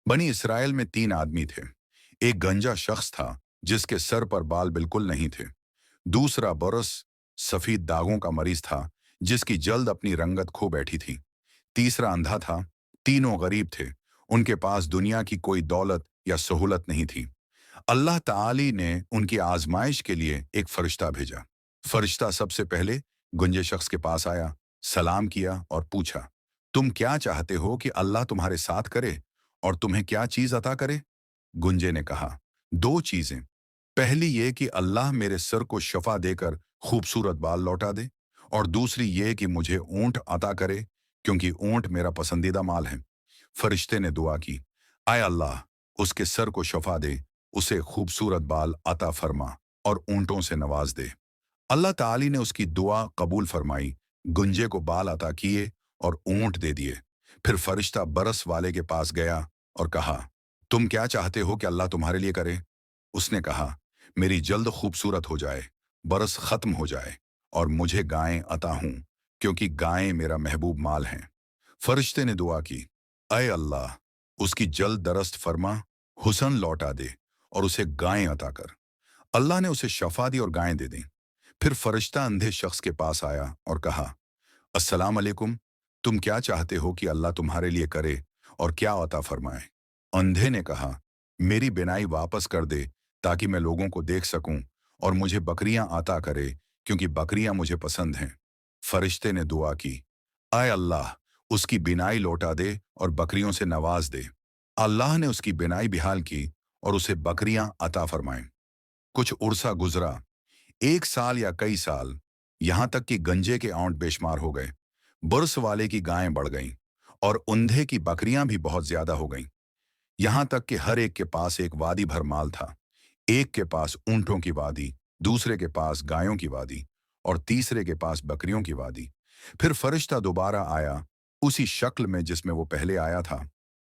बनी इसराइल में 3 आदमी थे। एक गंजा शख्स था जिसके सर पर बाल बिल्कुल नहीं थे। दूसरा बरस सफेद दागों का मरीज था जिसकी जल्द अपनी रंगत खो बैठी थी। तीसरा अंधा था। तीनों गरीब थे। उनके पास दुनिया की कोई दौलत या सहूलत नहीं थी। अल्लाह ताली ने उनकी आजमाइश के लिए एक फरिश्ता भेजा। फरिश्ता सबसे पहले गुंजे शख्स के पास आया, सलाम किया और पूछा, तुम क्या चाहते हो कि अल्लाह तुम्हारे साथ करे और तुम्हें क्या चीज अता करे? गुंजे ने कहा, 2 चीजें। पहली ये कि अल्लाह मेरे सर को शफा देकर खूबसूरत बाल लौटा दे, और दूसरी ये कि मुझे ऊंट अता करे, क्योंकि ऊंट मेरा पसंदीदा माल है। फरिश्ते ने दुआ की, आय अल्लाह, उसके सर को शफा दे, उसे खूबसूरत बाल अता फरमा और ऊंटों से नवाज दे। अल्लाह ताली ने उसकी दुआ कबूल फरमाई। गुंजे को बाल अता किए और ऊंट दे दिए। फिर फरिश्ता बरस वाले के पास गया और कहा, तुम क्या चाहते हो कि अल्लाह तुम्हारे लिए करे? उसने कहा, मेरी जल्द खूबसूरत हो जाए, बरस खत्म हो जाए और मुझे गायें अता हूं, क्योंकि गायें मेरा महबूब माल हैं। फरिश्ते ने दुआ की, अय अल्लाह, उसकी जल्द दरस्त फरमा, हुसन लौटा दे और उसे गायें अता कर। अल्लाह ने उसे शफा दी और गायें दे दी। फिर फरिश्ता अंधे शख्स के पास आया और कहा, अस्सलाम अलैकुम, तुम क्या चाहते हो कि अल्लाह तुम्हारे लिए करे और क्या अता फरमाए? अंधे ने कहा, मेरी बिनाई वापस कर दे ताकि मैं लोगों को देख सकूं, और मुझे बकरियां अता करे, क्योंकि बकरियां मुझे पसंद हैं। फरिश्ते ने दुआ की, आय अल्लाह, उसकी बिनाई लौटा दे और बकरियों से नवाज दे। अल्लाह ने उसकी बिनाई बिहाल की और उसे बकरियां अता फरमाएं। कुछ उर्सा गुजरा, 1 साल या कई साल, यहां तक कि गंजे के औंठ बेशुमार हो गए। बुर्स वाले की गायें बढ़ गईं और अंधे की बकरियां भी बहुत ज्यादा हो गईं। यहां तक कि हर एक के पास एक वादी भर माल था। एक के पास ऊंटों की वादी, दूसरे के पास गायों की वादी और तीसरे के पास बकरियों की वादी। फिर फरिश्ता दोबारा आया, उसी शक्ल में जिसमें वो पहले आया था।